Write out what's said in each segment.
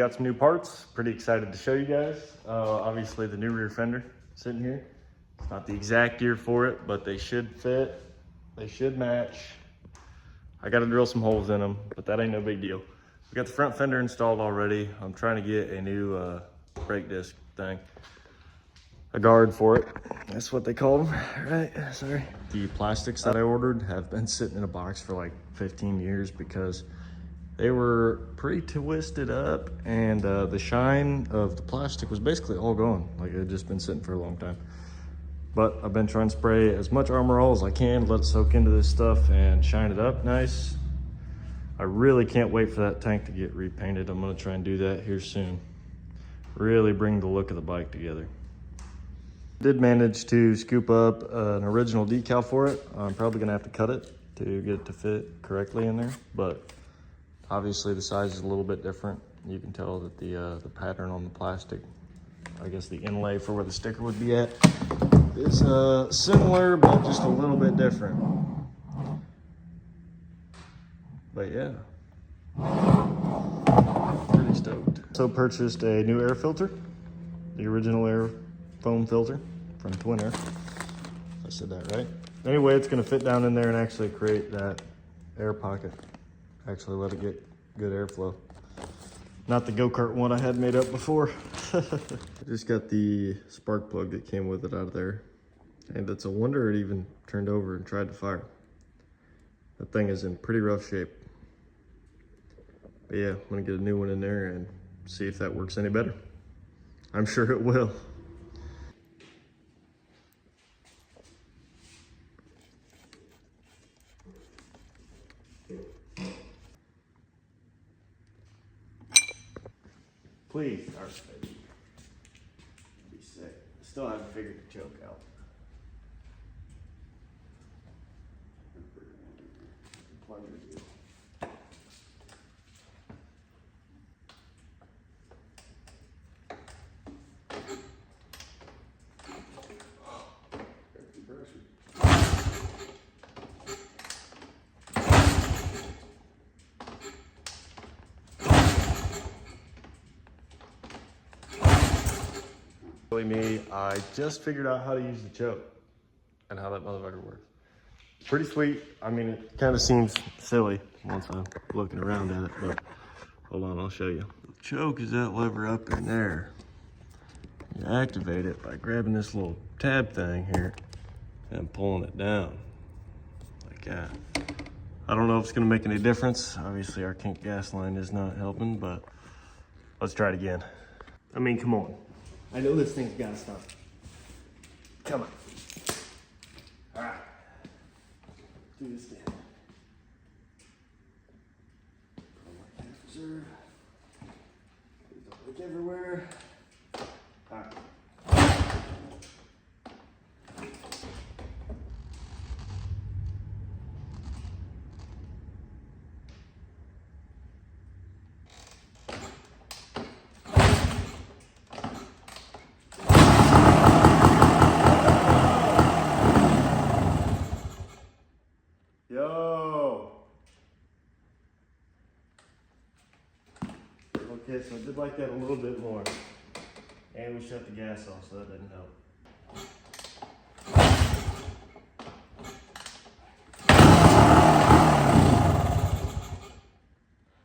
got some new parts. Pretty excited to show you guys. Obviously the new rear fender sitting here. It's not the exact year for it, but they should fit. They should match. I got to drill some holes in them, but that ain't no big deal. We got the front fender installed already. I'm trying to get a new brake disc thing. A guard for it. That's what they call them, right? Sorry. The plastics that I ordered have been sitting in a box for like 15 years because they were pretty twisted up, and the shine of the plastic was basically all gone. Like it had just been sitting for a long time. But I've been trying to spray as much Armor All as I can, let it soak into this stuff and shine it up nice. I really can't wait for that tank to get repainted. I'm gonna try and do that here soon. Really bring the look of the bike together. Did manage to scoop up an original decal for it. I'm probably gonna have to cut it to get it to fit correctly in there, but obviously the size is a little bit different. You can tell that the pattern on the plastic, I guess the inlay for where the sticker would be at, is similar, but just a little bit different. But yeah, pretty stoked. So purchased a new air filter, the original air foam filter from Twin Air. I said that right. Anyway, it's gonna fit down in there and actually create that air pocket. Actually let it get good airflow. Not the go-kart one I had made up before. I just got the spark plug that came with it out of there. And it's a wonder it even turned over and tried to fire. That thing is in pretty rough shape. But yeah, I'm gonna get a new one in there and see if that works any better. I'm sure it will. Please, start, baby. Be sick. Still haven't figured the choke out. Plunger deal. Me, I just figured out how to use the choke and how that motherfucker works. Pretty sweet. I mean, it kind of seems silly once I'm looking around at it, but hold on, I'll show you. The choke is that lever up in there. You activate it by grabbing this little tab thing here and pulling it down like that. I don't know if it's gonna make any difference. Obviously our kink gas line is not helping, but let's try it again. I mean, come on. I know this thing's gotta stop. Come on. All right. Do this again. Reserve. Please don't leak everywhere. All right. Okay, so I did like that a little bit more. And we shut the gas off, so that didn't help.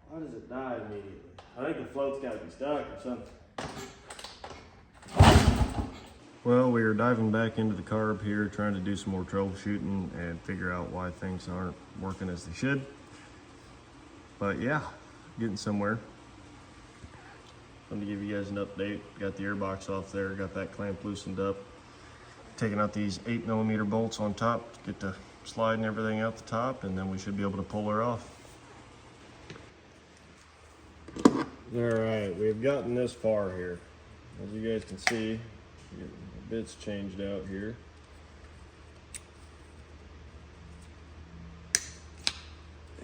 Why does it die immediately? I think the float's got to be stuck or something. Well, we are diving back into the carb here, trying to do some more troubleshooting and figure out why things aren't working as they should. But yeah, getting somewhere. Let me give you guys an update. Got the airbox off there, got that clamp loosened up. Taking out these 8mm bolts on top to get the slide and everything out the top, and then we should be able to pull her off. All right, we've gotten this far here. As you guys can see, the bits changed out here.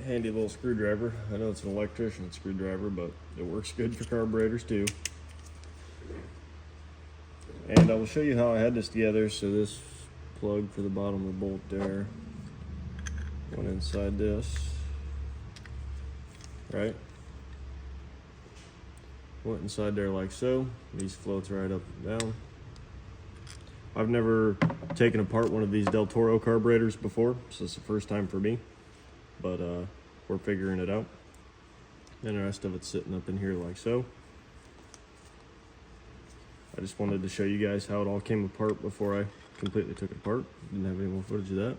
Handy little screwdriver. I know it's an electrician screwdriver, but it works good for carburetors too. And I will show you how I had this together. So this plug for the bottom of the bolt there went inside this, right? went inside there like so. These floats right up and down. I've never taken apart one of these Del Toro carburetors before, so it's the first time for me, but we're figuring it out. And the rest of it's sitting up in here like so. I just wanted to show you guys how it all came apart before I completely took it apart. Didn't have any more footage of that.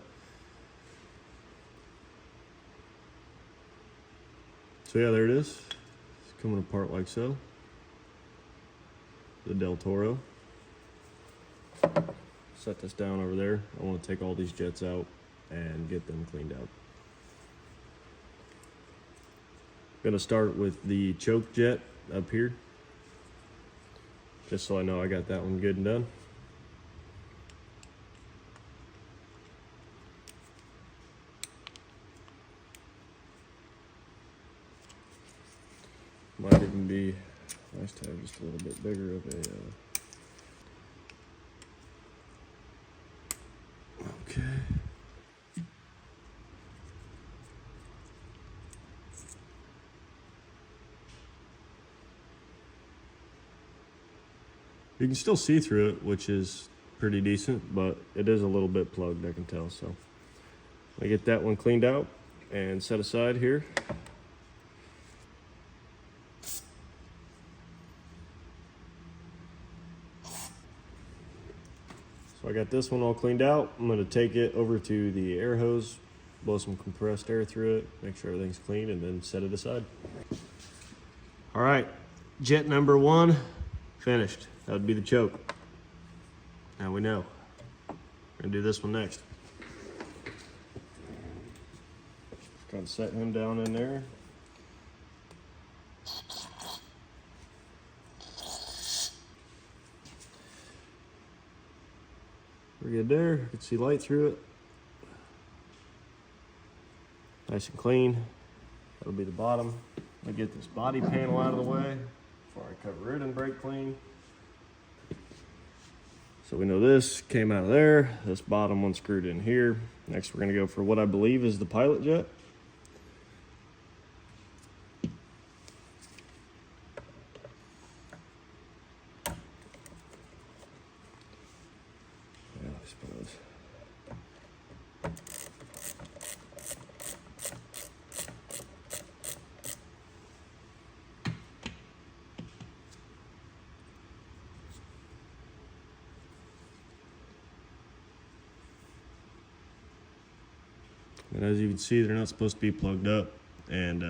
So yeah, there it is. It's coming apart like so. The Del Toro. Set this down over there. I want to take all these jets out and get them cleaned out. Gonna start with the choke jet up here, just so I know I got that one good and done. Might even be nice to have just a little bit bigger of a okay. You can still see through it, which is pretty decent, but it is a little bit plugged, I can tell. So I get that one cleaned out and set aside here. So I got this one all cleaned out. I'm going to take it over to the air hose, blow some compressed air through it, make sure everything's clean, and then set it aside. All right, jet number 1 finished. That would be the choke. Now we know. We're gonna do this one next. Just gotta set him down in there. We're good there. You can see light through it. Nice and clean. That'll be the bottom. I'll get this body panel out of the way before I cover it in brake clean. So we know this came out of there. This bottom one screwed in here. Next we're gonna go for what I believe is the pilot jet. Yeah, I suppose. And as you can see, they're not supposed to be plugged up, and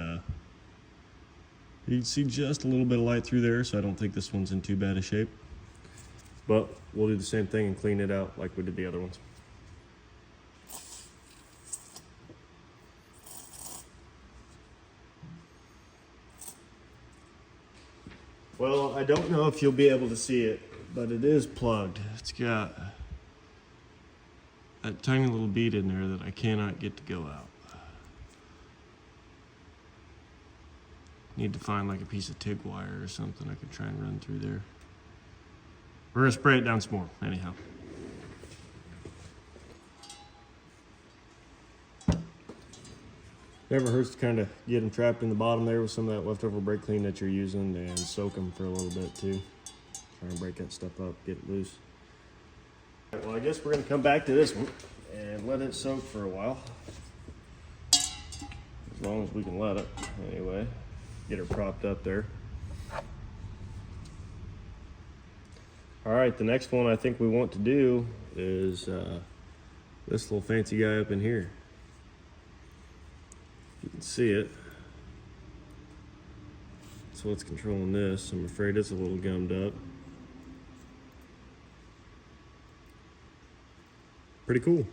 you can see just a little bit of light through there, so I don't think this one's in too bad a shape. But we'll do the same thing and clean it out like we did the other ones. Well, I don't know if you'll be able to see it, but it is plugged. It's got that tiny little bead in there that I cannot get to go out. Need to find like a piece of TIG wire or something I could try and run through there. We're gonna spray it down some more, anyhow. Never hurts to kind of get them trapped in the bottom there with some of that leftover brake clean that you're using, and soak them for a little bit too. Try and break that stuff up, get it loose. Well, I guess we're gonna come back to this one and let it soak for a while. As long as we can let it, anyway. Get her propped up there. All right, the next one I think we want to do is this little fancy guy up in here. You can see it. So what's controlling this? I'm afraid it's a little gummed up. Pretty cool.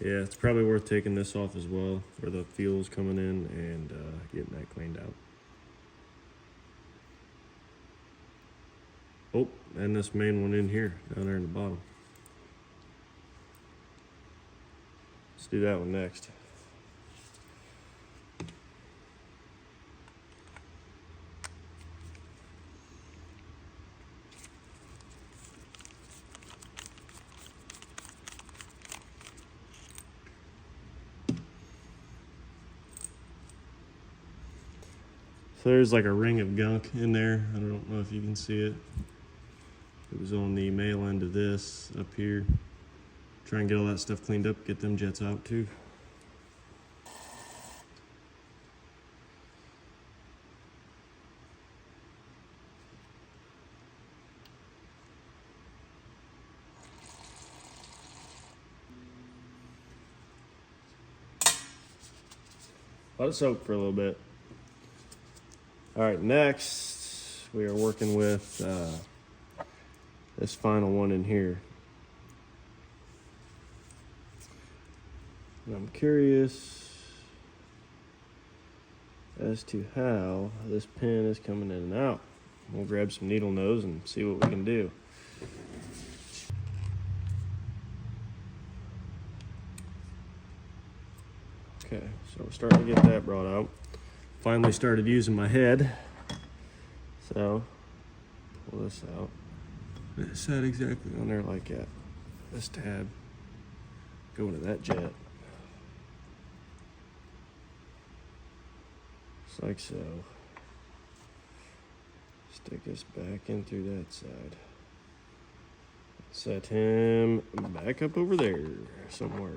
Yeah, it's probably worth taking this off as well, where the fuel's coming in, and getting that cleaned out. Oh, and this main one in here, down there in the bottom. Let's do that one next. So there's like a ring of gunk in there. I don't know if you can see it. It was on the male end of this up here. Try and get all that stuff cleaned up, get them jets out too. Let it soak for a little bit. All right, next we are working with this final one in here. And I'm curious as to how this pin is coming in and out. We'll grab some needle nose and see what we can do. Okay, so we're starting to get that brought out. Finally started using my head. So, pull this out. It sat exactly on there like that. This tab, go into that jet. Just like so. Stick this back in through that side. Set him back up over there somewhere.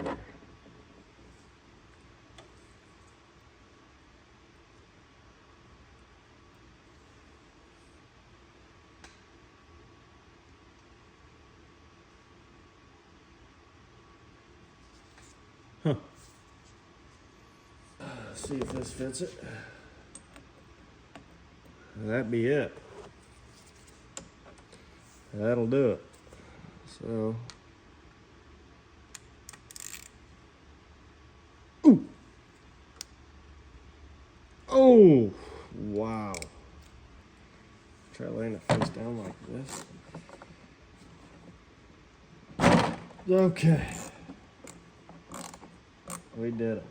Huh. Let's see if this fits it. That'd be it. That'll do it. So, ooh. Oh, wow. Try laying it face down like this. Okay. We did it.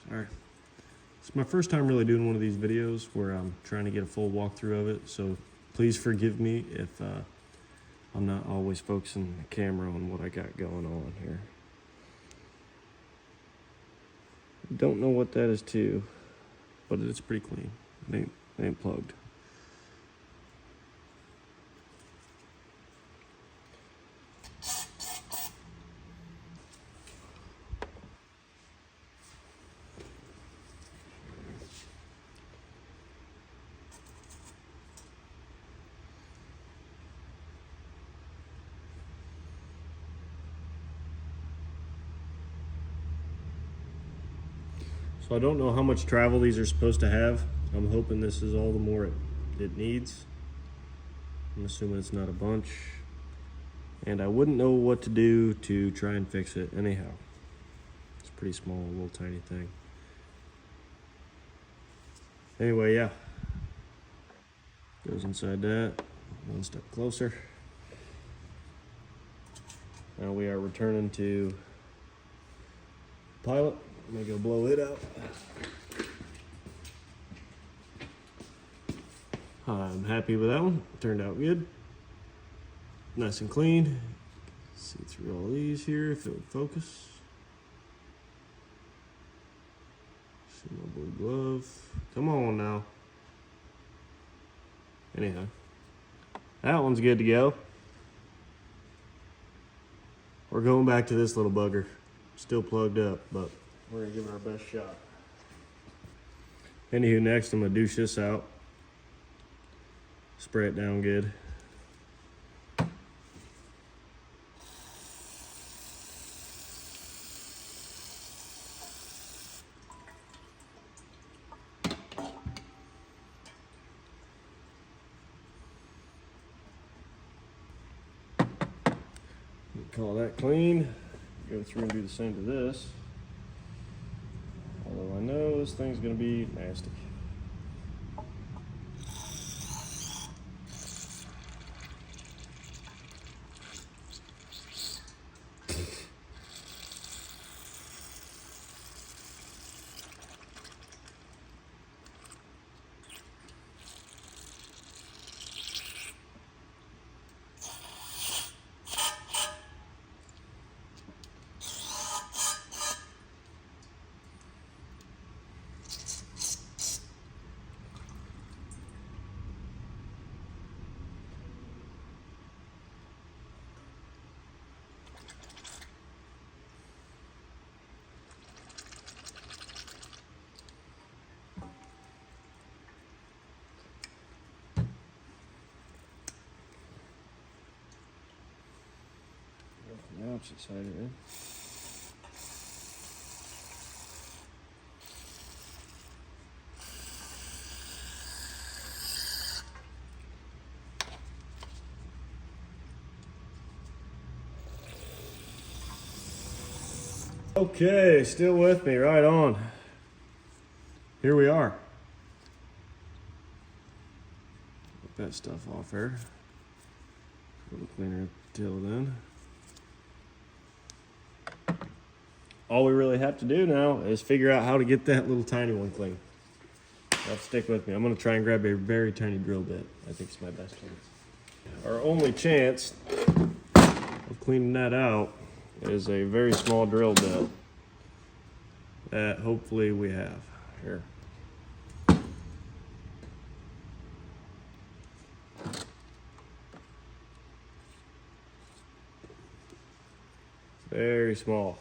Sorry. It's my first time really doing one of these videos where I'm trying to get a full walkthrough of it, so please forgive me if I'm not always focusing the camera on what I got going on here. Don't know what that is too, but it's pretty clean. It ain't plugged. So I don't know how much travel these are supposed to have. I'm hoping this is all the more it needs. I'm assuming it's not a bunch. And I wouldn't know what to do to try and fix it anyhow. It's pretty small, little tiny thing. Anyway, yeah. Goes inside that. One step closer. Now we are returning to pilot. I'm gonna go blow it out. I'm happy with that one. Turned out good. Nice and clean. See through all these here if it would focus. See my blue glove. Come on now. Anyhow, that one's good to go. We're going back to this little bugger. Still plugged up, but we're gonna give it our best shot. Anywho, next I'm gonna douche this out. Spray it down good. Call that clean. Go through and do the same to this. Although I know this thing's gonna be nasty. opposite side here. Okay, still with me, right on. Here we are. Get that stuff off there. A little cleaner till then. All we really have to do now is figure out how to get that little tiny one clean. Now stick with me. I'm gonna try and grab a very tiny drill bit. I think it's my best chance. Our only chance of cleaning that out is a very small drill bit that hopefully we have here. Very small.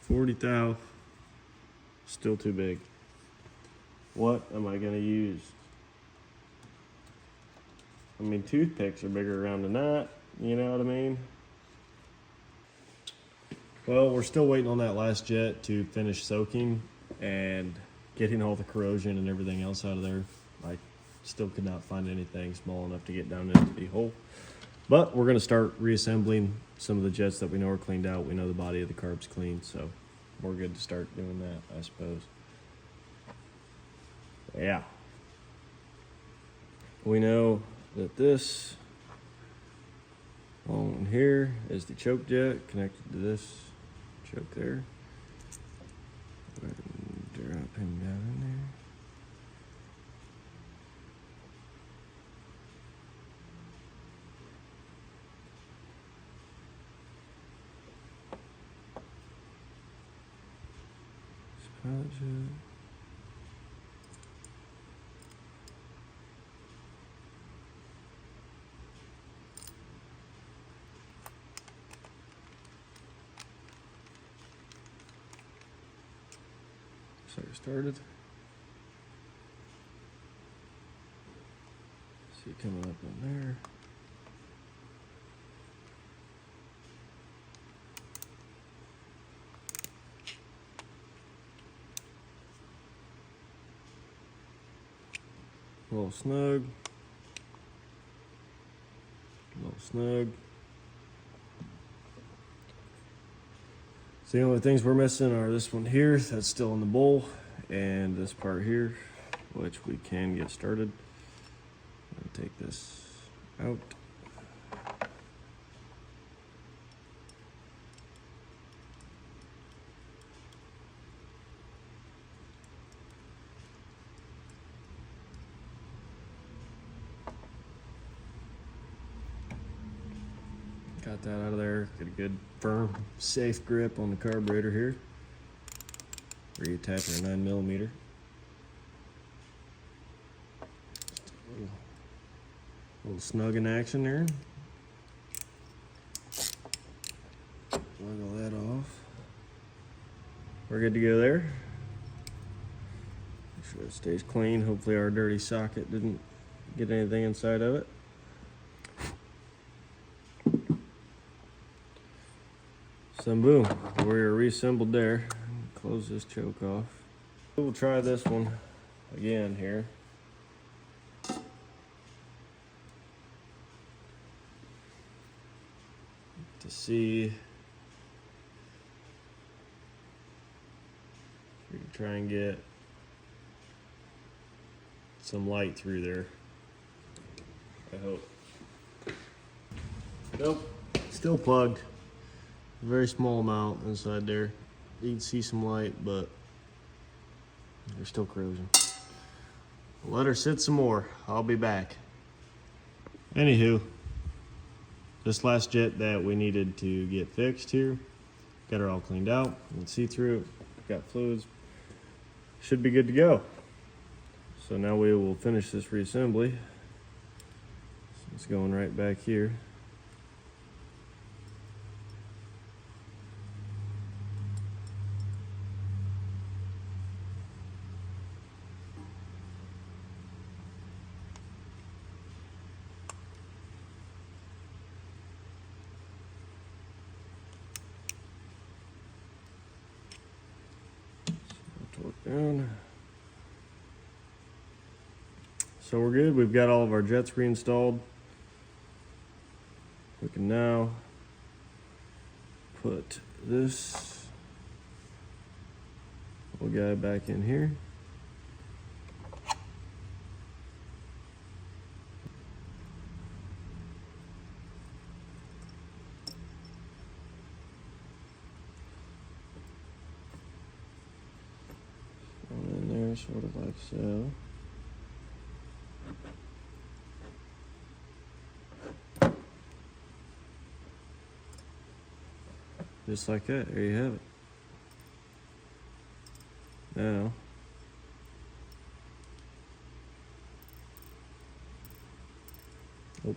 $40 thou, still too big. What am I gonna use? I mean, toothpicks are bigger around than that, you know what I mean? Well, we're still waiting on that last jet to finish soaking and getting all the corrosion and everything else out of there. I still could not find anything small enough to get down into the hole. But we're gonna start reassembling some of the jets that we know are cleaned out. We know the body of the carb's clean, so we're good to start doing that, I suppose. Yeah. We know that this on here is the choke jet connected to this choke there. Go ahead and drop him down in there. Pilot jet. So it started. See it coming up in there. A little snug. A little snug. So the only things we're missing are this one here, that's still in the bowl, and this part here, which we can get started. I'll take this out. Got that out of there. Get a good, firm, safe grip on the carburetor here. Reattach our 9mm. Little snug in action there. Wiggle that off. We're good to go there. Make sure it stays clean. Hopefully our dirty socket didn't get anything inside of it. So boom, we're reassembled there. Close this choke off. We'll try this one again here. To see if we can try and get some light through there. I hope. Nope, still plugged. Very small amount inside there. You can see some light, but there's still corrosion. Let her sit some more. I'll be back. Anywho, this last jet that we needed to get fixed here, got her all cleaned out. You can see through it. Got fluids. Should be good to go. So now we will finish this reassembly. So it's going right back here. down. So we're good. We've got all of our jets reinstalled. We can now put this little guy back in here. In there, sort of like so. Just like that, there you have it. Now, oh.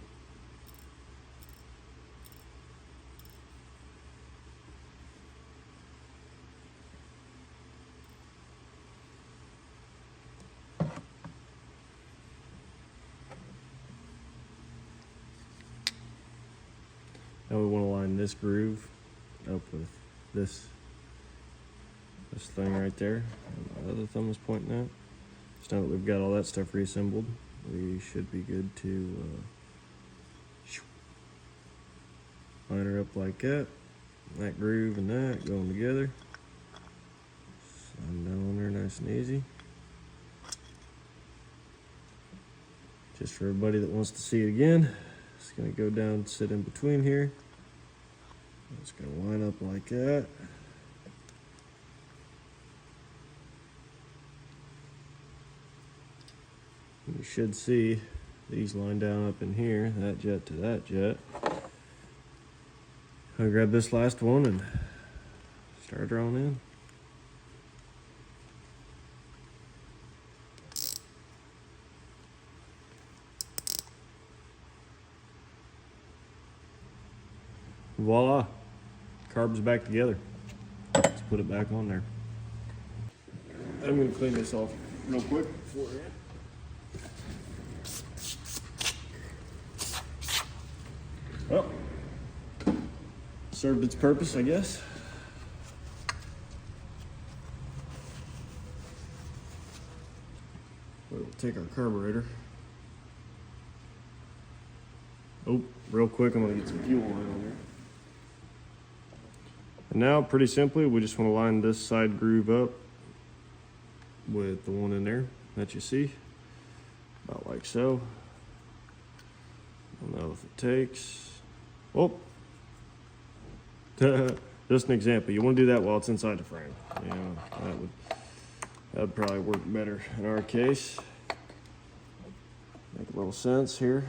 Now we want to line this groove up with this thing right there. And my other thumb is pointing out. So now that we've got all that stuff reassembled, we should be good to line her up like that. That groove and that going together. Slide down there nice and easy. Just for everybody that wants to see it again, it's going to go down, sit in between here. It's going to line up like that. And you should see these line down up in here, that jet to that jet. I'll grab this last one and start drawing in. Voila, carb's back together. Let's put it back on there. I'm gonna clean this off real quick beforehand. Well, served its purpose, I guess. We'll take our carburetor. Oh, real quick, I'm gonna get some fuel on there. And now, pretty simply, we just want to line this side groove up with the one in there that you see, about like so. I don't know if it takes. Oh, just an example. You want to do that while it's inside the frame. You know, that would probably work better in our case. Make a little sense here.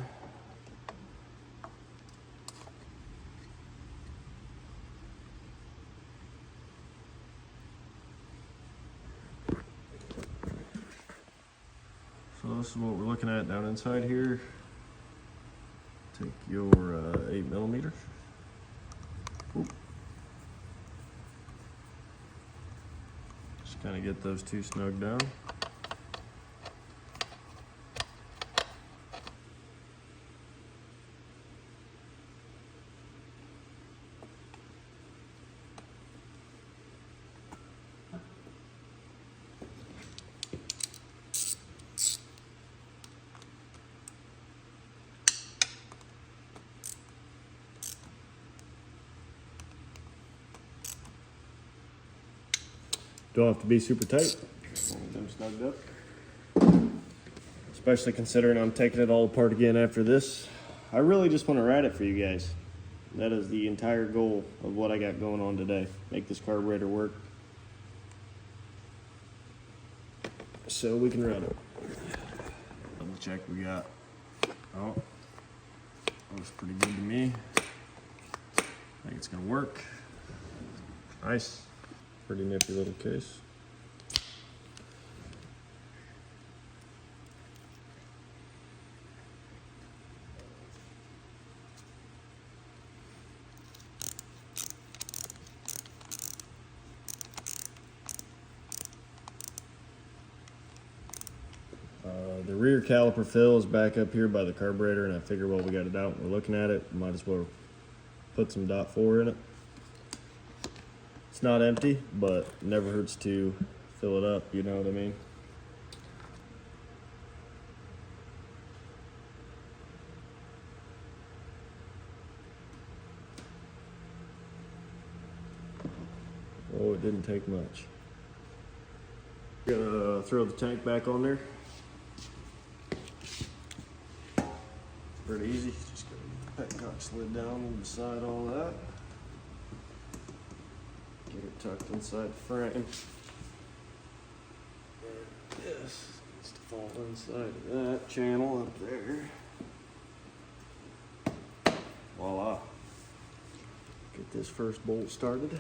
So this is what we're looking at down inside here. Take your 8mm. Oop. Just kind of get those two snug down. Don't have to be super tight. Get them snugged up. Especially considering I'm taking it all apart again after this. I really just want to ride it for you guys. That is the entire goal of what I got going on today. Make this carburetor work so we can run it. Double check we got. Oh, looks pretty good to me. I think it's gonna work. Nice. Pretty nifty little case. The rear caliper fill is back up here by the carburetor, and I figure while we got it out and we're looking at it, might as well put some .4 in it. It's not empty, but never hurts to fill it up, you know what I mean? Oh, it didn't take much. Gonna throw the tank back on there. Pretty easy. Just gonna petcock slid down beside all that. Get it tucked inside the frame. And this needs to fall inside of that channel up there. Voila. Get this first bolt started.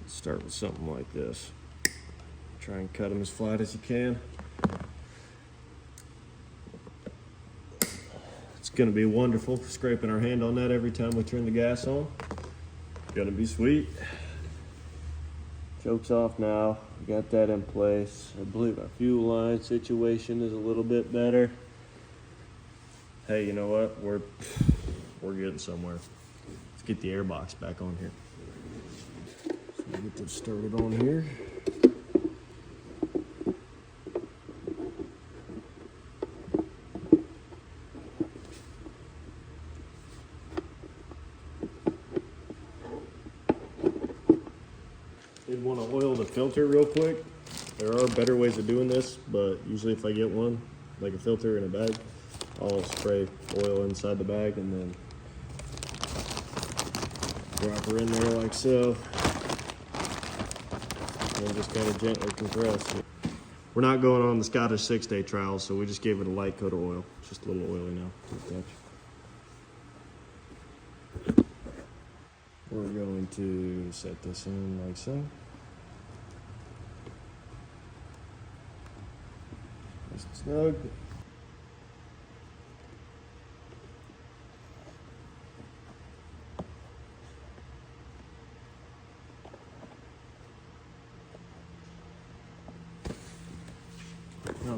Start with something like this. Try and cut them as flat as you can. It's gonna be wonderful, scraping our hand on that every time we turn the gas on. Gonna be sweet. Choke's off now, we got that in place. I believe our fuel line situation is a little bit better. Hey, you know what? We're getting somewhere. Let's get the air box back on here. Get this started on here. Did want to oil the filter real quick. There are better ways of doing this, but usually if I get one, like a filter in a bag, I'll spray oil inside the bag and then drop her in there like so. And just kind of gently compress it. We're not going on the Scottish 6-day trial, so we just gave it a light coat of oil. Just a little oily now. We're going to set this in like so. Nice and snug.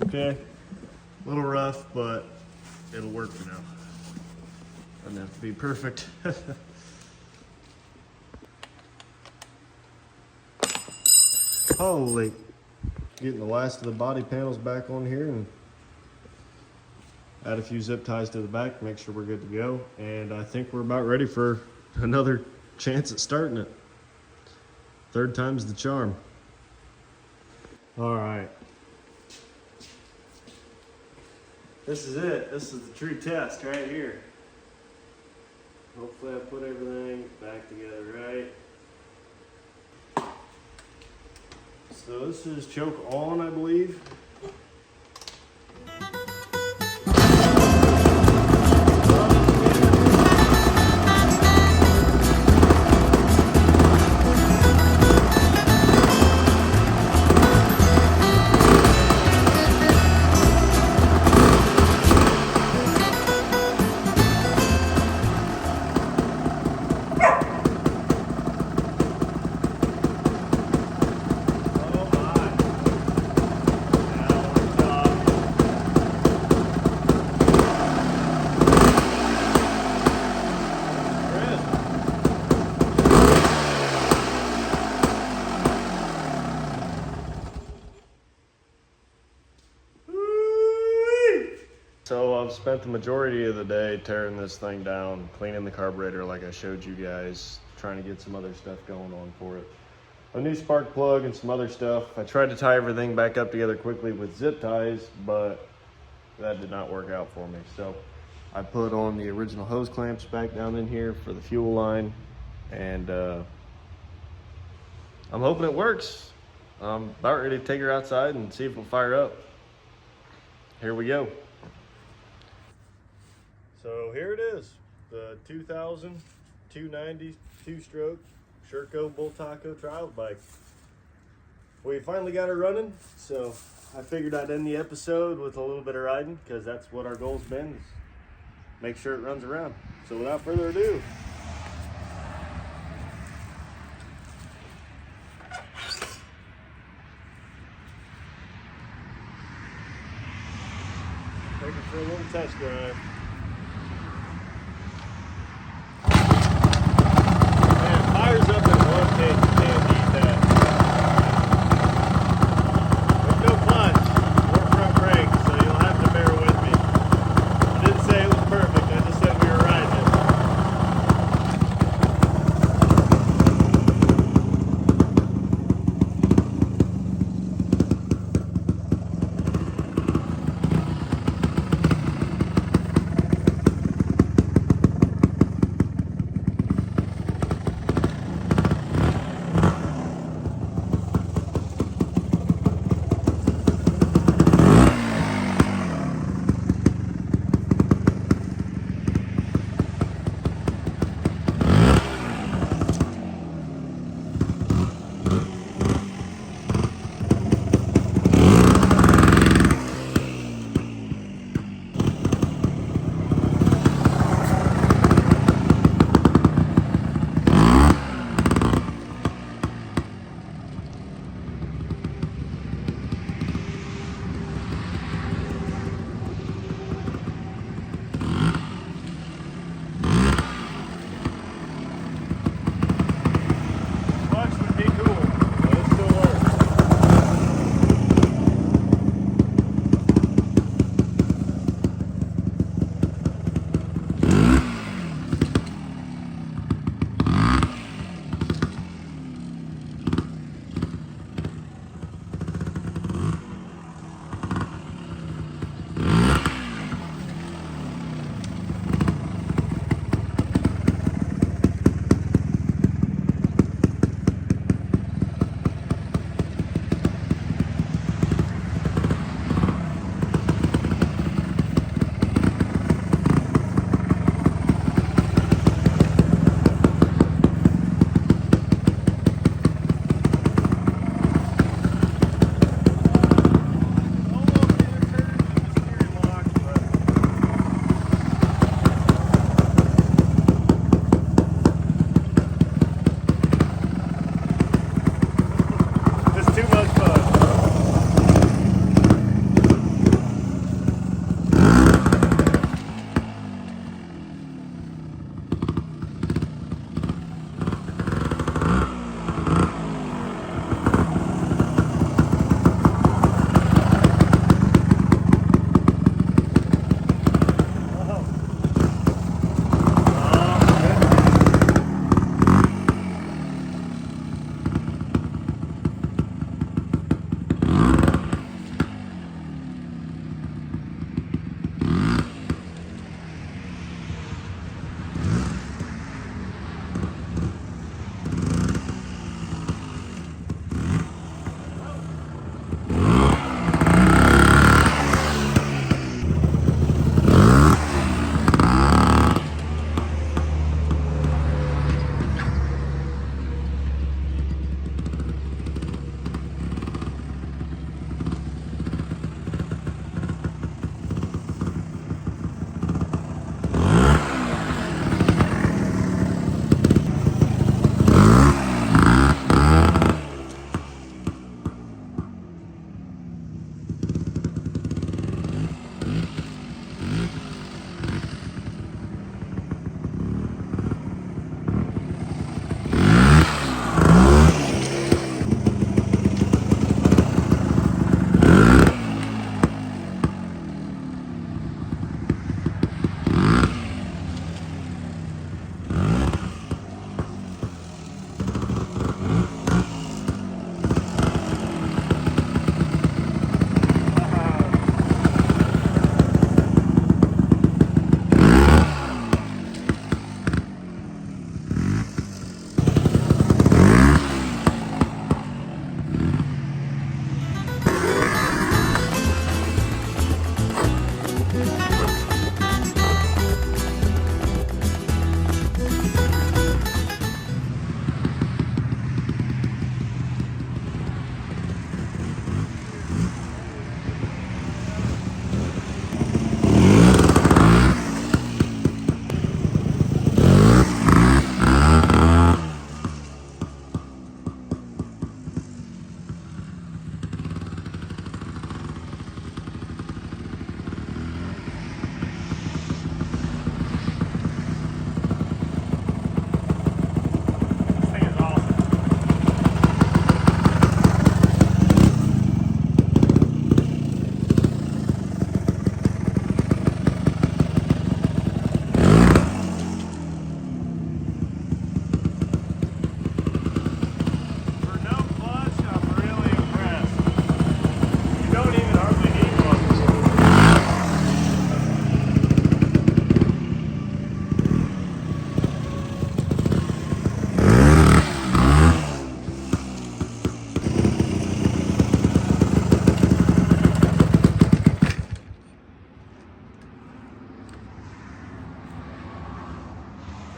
Okay, a little rough, but it'll work for now. Doesn't have to be perfect. Holy, getting the last of the body panels back on here and add a few zip ties to the back, make sure we're good to go. And I think we're about ready for another chance at starting it. Third time's the charm. All right. This is it. This is the true test right here. Hopefully I put everything back together right. So this is choke on, I believe. So I've spent the majority of the day tearing this thing down, cleaning the carburetor like I showed you guys, trying to get some other stuff going on for it. A new spark plug and some other stuff. I tried to tie everything back up together quickly with zip ties, but that did not work out for me. So I put on the original hose clamps back down in here for the fuel line, and I'm hoping it works. I'm about ready to take her outside and see if it'll fire up. Here we go. So here it is, the 2000 290 two-stroke Sherco Bultaco trial bike. We finally got her running, so I figured I'd end the episode with a little bit of riding, because that's what our goal's been, is make sure it runs around. So without further ado, for a little test drive. Man, fires up at 110, you can't beat that. With no clutch or front brakes, so you'll have to bear with me. I didn't say it was perfect, I just said we were riding it.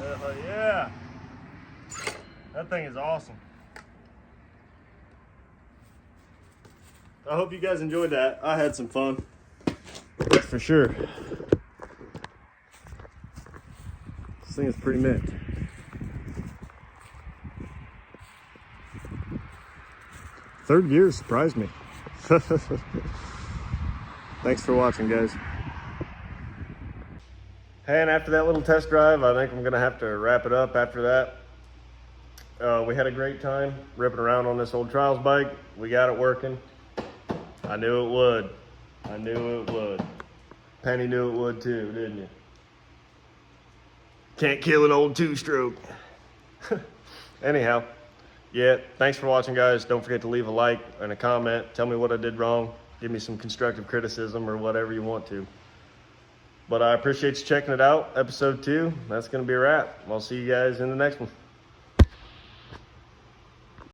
Hell yeah. That thing is awesome. I hope you guys enjoyed that. I had some fun. That's for sure. This thing is pretty mint. Third gear surprised me. Thanks for watching, guys. Hey, and after that little test drive, I think I'm gonna have to wrap it up after that. We had a great time ripping around on this old trials bike. We got it working. I knew it would. I knew it would. Penny knew it would too, didn't you? Can't kill an old two-stroke. Anyhow, yeah, thanks for watching, guys. Don't forget to leave a like and a comment. Tell me what I did wrong. Give me some constructive criticism or whatever you want to. But I appreciate you checking it out. Episode 2, that's going to be a wrap. I'll see you guys in the next one.